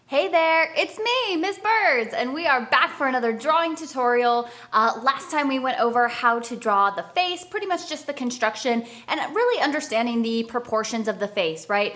Hey there, it's me, Miss Birds, and we are back for another drawing tutorial. Last time we went over how to draw the face, pretty much just the construction, and really understanding the proportions of the face, right?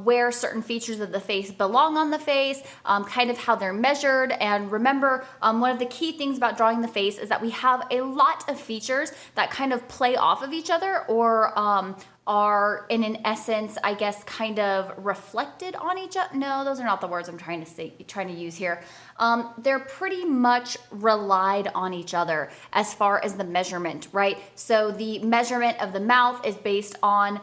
Where certain features of the face belong on the face, kind of how they're measured, and remember, one of the key things about drawing the face is that we have a lot of features that kind of play off of each other or are in an essence, I guess, kind of reflected on each other. No, those are not the words I'm trying to use here. They're pretty much relied on each other as far as the measurement, right? So the measurement of the mouth is based on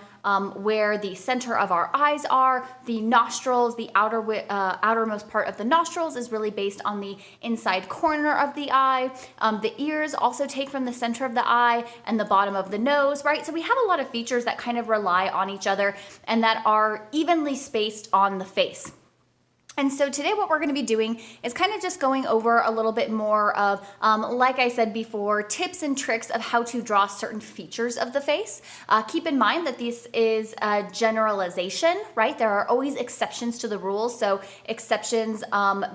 where the center of our eyes are. The nostrils, the outermost part of the nostrils is really based on the inside corner of the eye. The ears also take from the center of the eye and the bottom of the nose, right? So we have a lot of features that kind of rely on each other and that are evenly spaced on the face. And so today what we're going to be doing is kind of just going over a little bit more of, like I said before, tips and tricks of how to draw certain features of the face. Keep in mind that this is a generalization, right? There are always exceptions to the rules. So exceptions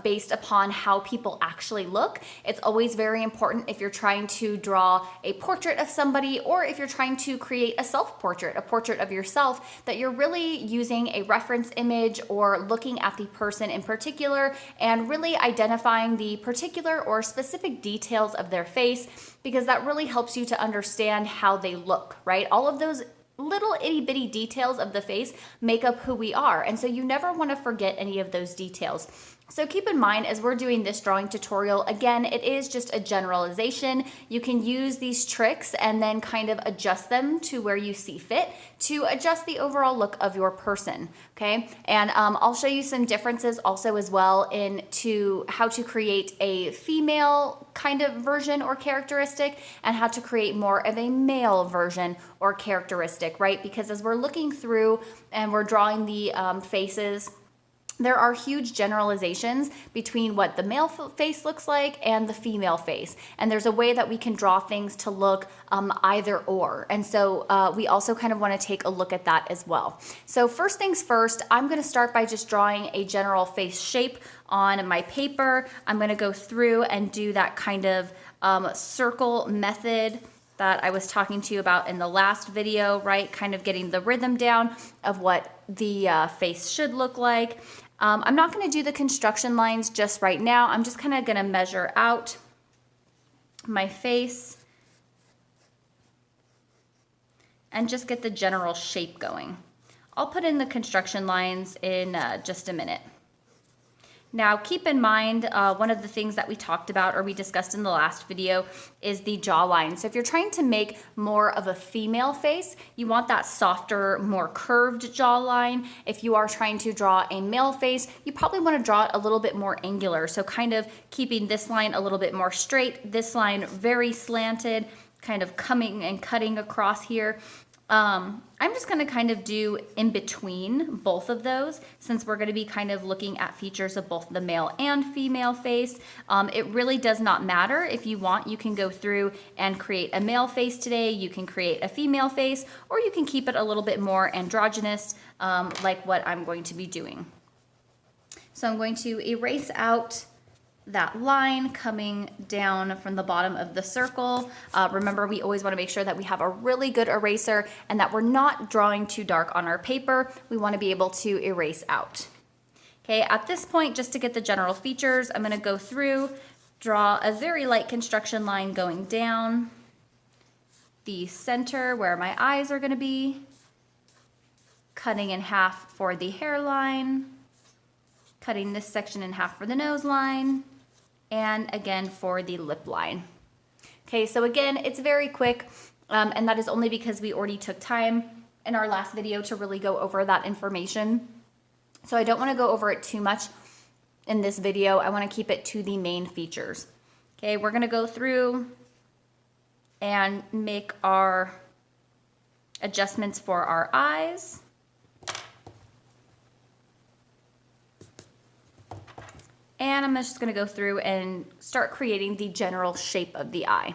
based upon how people actually look. It's always very important if you're trying to draw a portrait of somebody or if you're trying to create a self-portrait, a portrait of yourself, that you're really using a reference image or looking at the person in particular and really identifying the particular or specific details of their face, because that really helps you to understand how they look, right? All of those little itty bitty details of the face make up who we are. And so you never want to forget any of those details. So keep in mind as we're doing this drawing tutorial, again, it is just a generalization. You can use these tricks and then kind of adjust them to where you see fit to adjust the overall look of your person, okay? And I'll show you some differences also as well into how to create a female kind of version or characteristic and how to create more of a male version or characteristic, right? Because as we're looking through and we're drawing the faces, there are huge generalizations between what the male face looks like and the female face. And there's a way that we can draw things to look either or. And so we also kind of want to take a look at that as well. So first things first, I'm going to start by just drawing a general face shape on my paper. I'm going to go through and do that kind of circle method that I was talking to you about in the last video, right? Kind of getting the rhythm down of what the face should look like. I'm not going to do the construction lines just right now. I'm just kind of going to measure out my face and just get the general shape going. I'll put in the construction lines in just a minute. Now, keep in mind, one of the things that we talked about or we discussed in the last video is the jawline. So if you're trying to make more of a female face, you want that softer, more curved jawline. If you are trying to draw a male face, you probably want to draw it a little bit more angular. So kind of keeping this line a little bit more straight, this line very slanted, kind of coming and cutting across here. I'm just going to kind of do in between both of those since we're going to be kind of looking at features of both the male and female face. It really does not matter. If you want, you can go through and create a male face today. You can create a female face, or you can keep it a little bit more androgynous like what I'm going to be doing. So I'm going to erase out that line coming down from the bottom of the circle. Remember, we always want to make sure that we have a really good eraser and that we're not drawing too dark on our paper. We want to be able to erase out. Okay, at this point, just to get the general features, I'm going to go through, draw a very light construction line going down the center where my eyes are going to be, cutting in half for the hairline, cutting this section in half for the nose line, and again for the lip line. Okay, so again, it's very quick, and that is only because we already took time in our last video to really go over that information. So I don't want to go over it too much in this video. I want to keep it to the main features. Okay, we're going to go through and make our adjustments for our eyes. And I'm just going to go through and start creating the general shape of the eye.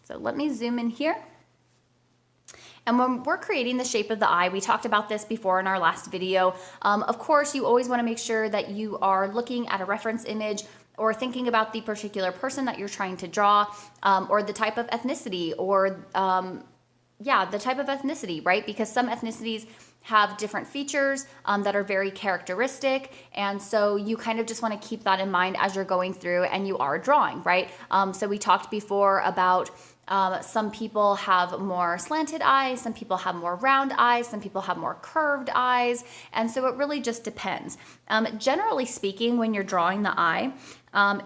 So let me zoom in here. And when we're creating the shape of the eye, we talked about this before in our last video. Of course, you always want to make sure that you are looking at a reference image or thinking about the particular person that you're trying to draw, or the type of ethnicity, or the type of ethnicity, right? Because some ethnicities have different features that are very characteristic. And so you kind of just want to keep that in mind as you're going through and you are drawing, right? So we talked before about some people have more slanted eyes, some people have more round eyes, some people have more curved eyes. And so it really just depends. Generally speaking, when you're drawing the eye,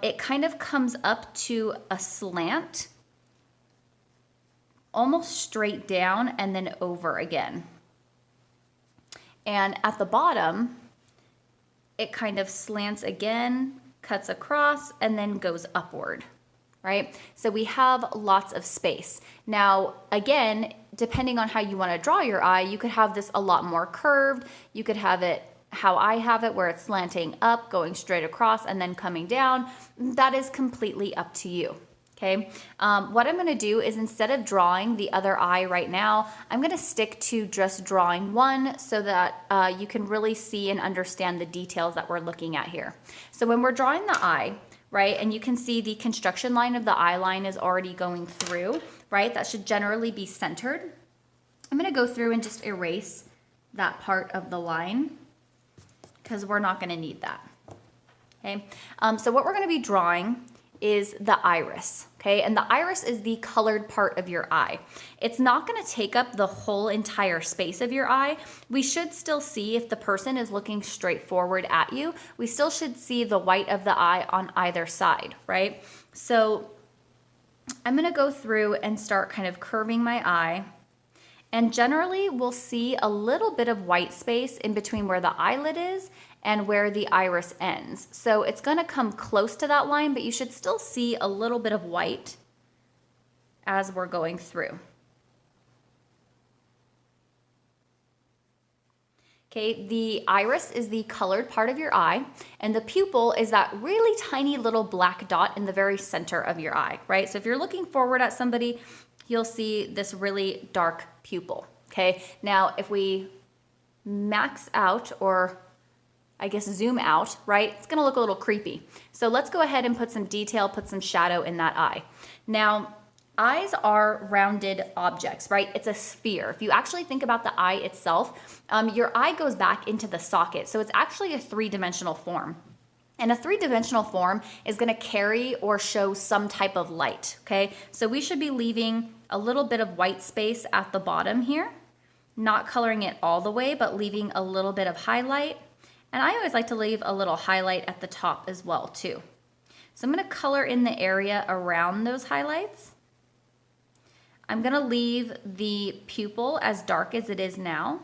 it kind of comes up to a slant, almost straight down and then over again. And at the bottom, it kind of slants again, cuts across, and then goes upward, right? So we have lots of space. Now, again, depending on how you want to draw your eye, you could have this a lot more curved. You could have it how I have it, where it's slanting up, going straight across, and then coming down. That is completely up to you. Okay, what I'm going to do is, instead of drawing the other eye right now, I'm going to stick to just drawing one so that you can really see and understand the details that we're looking at here. So when we're drawing the eye, right, and you can see the construction line of the eye line is already going through, right? That should generally be centered. I'm going to go through and just erase that part of the line because we're not going to need that. Okay, so what we're going to be drawing is the iris, okay? And the iris is the colored part of your eye. It's not gonna take up the whole entire space of your eye. We should still see, if the person is looking straight forward at you, we still should see the white of the eye on either side, right? So I'm gonna go through and start kind of curving my eye. And generally we'll see a little bit of white space in between where the eyelid is and where the iris ends. So it's gonna come close to that line, but you should still see a little bit of white as we're going through. Okay, the iris is the colored part of your eye, and the pupil is that really tiny little black dot in the very center of your eye, right? So if you're looking forward at somebody, you'll see this really dark pupil, okay? Now, if we max out, or I guess zoom out, right, it's gonna look a little creepy. So let's go ahead and put some detail, put some shadow in that eye. Now, eyes are rounded objects, right? It's a sphere. If you actually think about the eye itself, your eye goes back into the socket. So it's actually a three-dimensional form. And a three-dimensional form is gonna carry or show some type of light, okay? So we should be leaving a little bit of white space at the bottom here, not coloring it all the way, but leaving a little bit of highlight. And I always like to leave a little highlight at the top as well too. So I'm gonna color in the area around those highlights. I'm gonna leave the pupil as dark as it is now,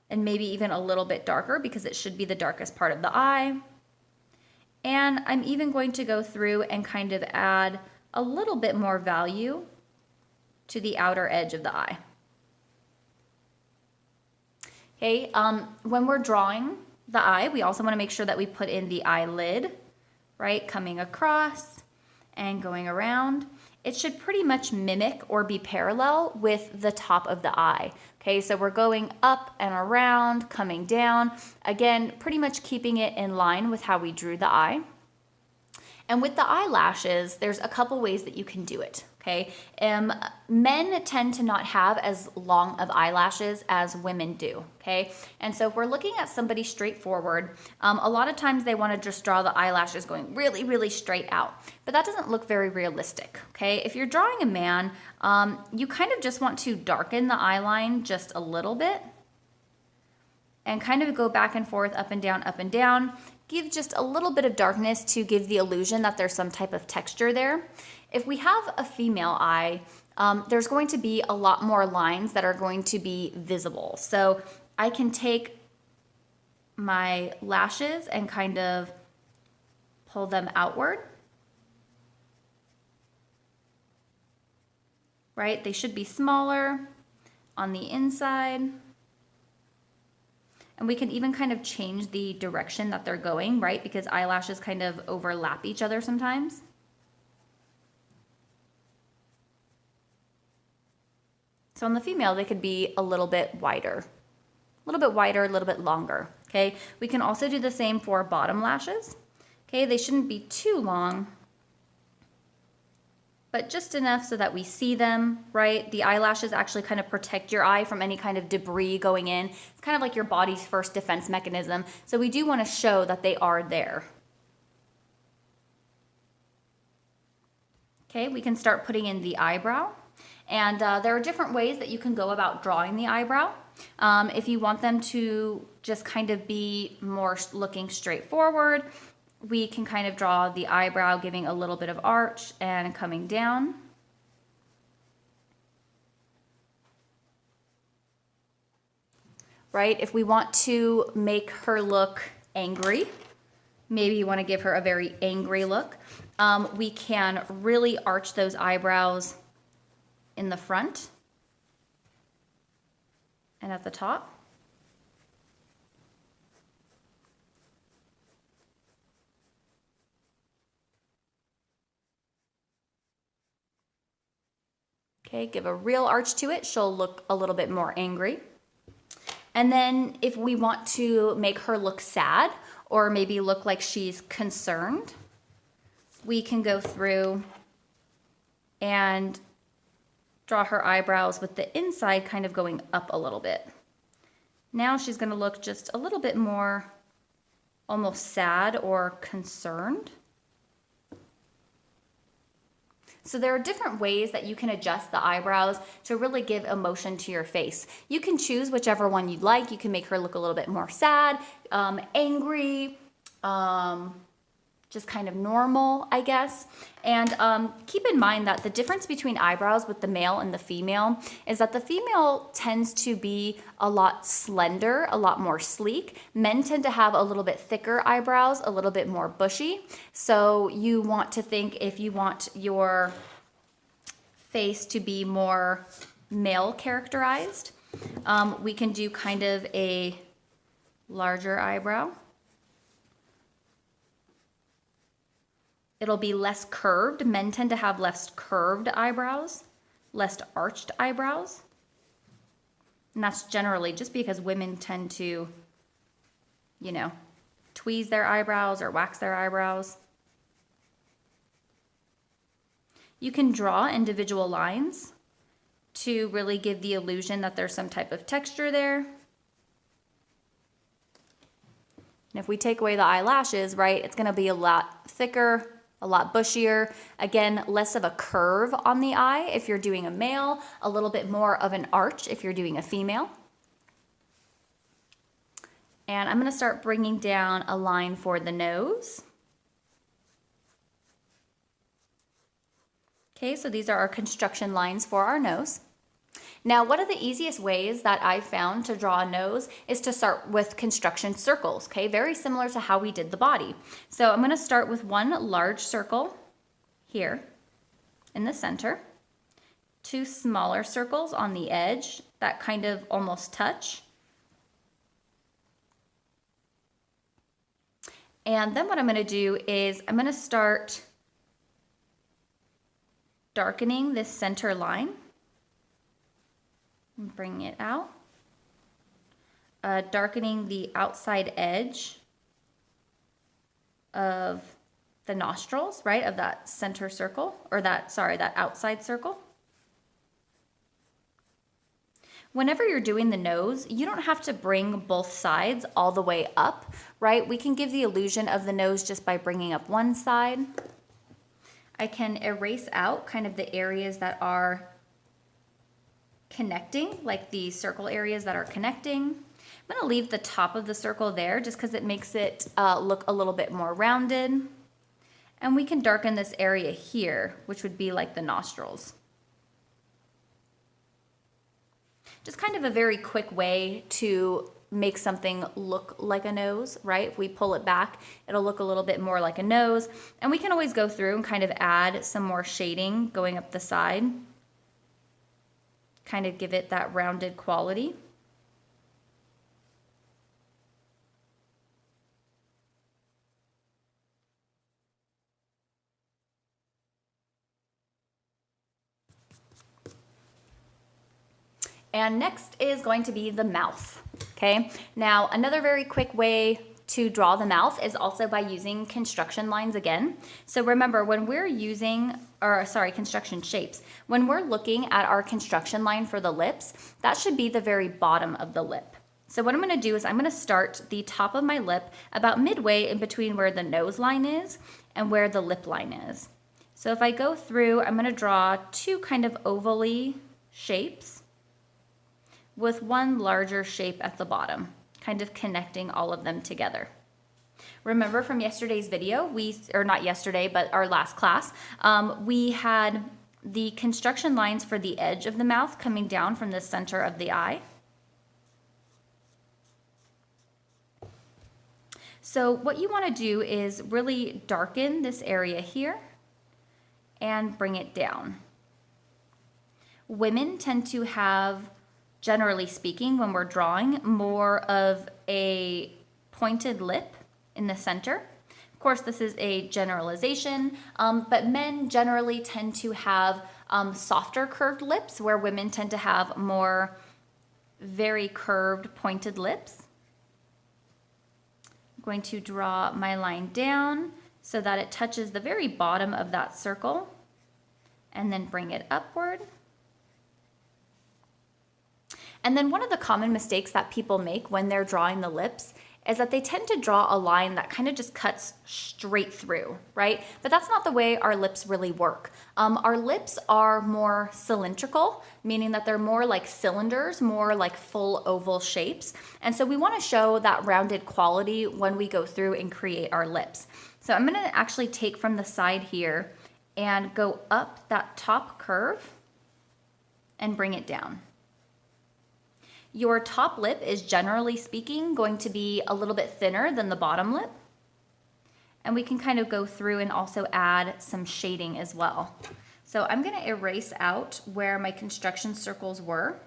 and maybe even a little bit darker because it should be the darkest part of the eye. And I'm even going to go through and kind of add a little bit more value to the outer edge of the eye. Okay, when we're drawing the eye, we also want to make sure that we put in the eyelid, right? Coming across and going around. It should pretty much mimic or be parallel with the top of the eye. Okay, so we're going up and around, coming down. Again, pretty much keeping it in line with how we drew the eye. And with the eyelashes, there's a couple ways that you can do it, okay? Men tend to not have as long of eyelashes as women do, okay? And so if we're looking at somebody straightforward, a lot of times they want to just draw the eyelashes going really, really straight out. But that doesn't look very realistic, okay? If you're drawing a man, you kind of just want to darken the eye line just a little bit and kind of go back and forth, up and down, up and down. Give just a little bit of darkness to give the illusion that there's some type of texture there. If we have a female eye, there's going to be a lot more lines that are going to be visible. So I can take my lashes and kind of pull them outward. Right? They should be smaller on the inside. And we can even kind of change the direction that they're going, right? Because eyelashes kind of overlap each other sometimes. So on the female, they could be a little bit wider, a little bit longer, okay? We can also do the same for bottom lashes, okay? They shouldn't be too long, but just enough so that we see them, right? The eyelashes actually kind of protect your eye from any kind of debris going in. It's kind of like your body's first defense mechanism. So we do want to show that they are there. Okay, we can start putting in the eyebrow. And there are different ways that you can go about drawing the eyebrow. If you want them to just kind of be more looking straight forward, we can kind of draw the eyebrow giving a little bit of arch and coming down. Right? If we want to make her look angry, maybe you want to give her a very angry look, we can really arch those eyebrows in the front and at the top. Okay, give a real arch to it. She'll look a little bit more angry. And then if we want to make her look sad or maybe look like she's concerned, we can go through and draw her eyebrows with the inside kind of going up a little bit. Now she's going to look just a little bit more almost sad or concerned. So there are different ways that you can adjust the eyebrows to really give emotion to your face. You can choose whichever one you'd like. You can make her look a little bit more sad, angry, just kind of normal, I guess. And keep in mind that the difference between eyebrows with the male and the female is that the female tends to be a lot slender, a lot more sleek. Men tend to have a little bit thicker eyebrows, a little bit more bushy. So you want to think, if you want your face to be more male characterized, we can do kind of a larger eyebrow. It'll be less curved. Men tend to have less curved eyebrows, less arched eyebrows. And that's generally just because women tend to, you know, tweeze their eyebrows or wax their eyebrows. You can draw individual lines to really give the illusion that there's some type of texture there. And if we take away the eyelashes, right, it's going to be a lot thicker, a lot bushier. Again, less of a curve on the eye if you're doing a male, a little bit more of an arch if you're doing a female. And I'm going to start bringing down a line for the nose. Okay, so these are our construction lines for our nose. Now, one of the easiest ways that I've found to draw a nose is to start with construction circles, okay? Very similar to how we did the body. So I'm going to start with one large circle here in the center, two smaller circles on the edge that kind of almost touch. And then what I'm going to do is I'm going to start darkening this center line. Bring it out. Darkening the outside edge of the nostrils, right, of that center circle, or that outside circle. Whenever you're doing the nose, you don't have to bring both sides all the way up, right? We can give the illusion of the nose just by bringing up one side. I can erase out kind of the areas that are connecting, like the circle areas that are connecting. I'm going to leave the top of the circle there just because it makes it look a little bit more rounded. And we can darken this area here, which would be like the nostrils. Just kind of a very quick way to make something look like a nose, right? If we pull it back, it'll look a little bit more like a nose. And we can always go through and kind of add some more shading going up the side. Kind of give it that rounded quality. And next is going to be the mouth, okay? Now, another very quick way to draw the mouth is also by using construction lines again. So remember, when we're using, construction shapes, when we're looking at our construction line for the lips, that should be the very bottom of the lip. So what I'm gonna do is I'm gonna start the top of my lip about midway in between where the nose line is and where the lip line is. So if I go through, I'm gonna draw two kind of ovally shapes with one larger shape at the bottom, kind of connecting all of them together. Remember from yesterday's video, or not yesterday, but our last class, we had the construction lines for the edge of the mouth coming down from the center of the eye. So what you want to do is really darken this area here and bring it down. Women tend to have, generally speaking, when we're drawing, more of a pointed lip in the center. Of course, this is a generalization, but men generally tend to have softer curved lips, where women tend to have more very curved pointed lips. I'm going to draw my line down so that it touches the very bottom of that circle and then bring it upward. And then one of the common mistakes that people make when they're drawing the lips is that they tend to draw a line that kind of just cuts straight through, right? But that's not the way our lips really work. Our lips are more cylindrical, meaning that they're more like cylinders, more like full oval shapes. And so we want to show that rounded quality when we go through and create our lips. So I'm going to actually take from the side here and go up that top curve and bring it down. Your top lip is, generally speaking, going to be a little bit thinner than the bottom lip. And we can kind of go through and also add some shading as well. So I'm going to erase out where my construction circles were.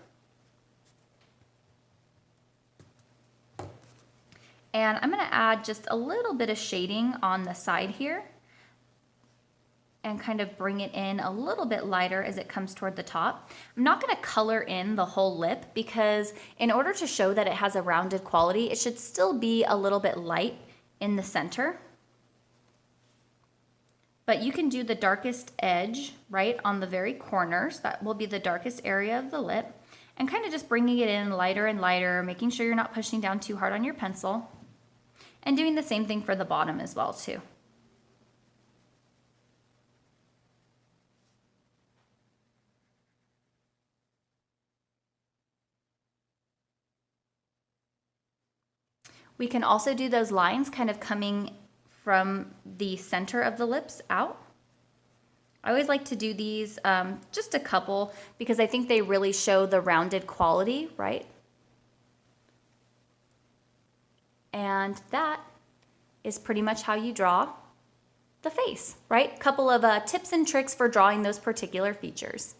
And I'm going to add just a little bit of shading on the side here and kind of bring it in a little bit lighter as it comes toward the top. I'm not going to color in the whole lip because in order to show that it has a rounded quality, it should still be a little bit light in the center. But you can do the darkest edge right on the very corners. That will be the darkest area of the lip. And kind of just bringing it in lighter and lighter, making sure you're not pushing down too hard on your pencil. And doing the same thing for the bottom as well too. We can also do those lines kind of coming from the center of the lips out. I always like to do these, just a couple, because I think they really show the rounded quality, right? And that is pretty much how you draw the face, right? Couple of tips and tricks for drawing those particular features.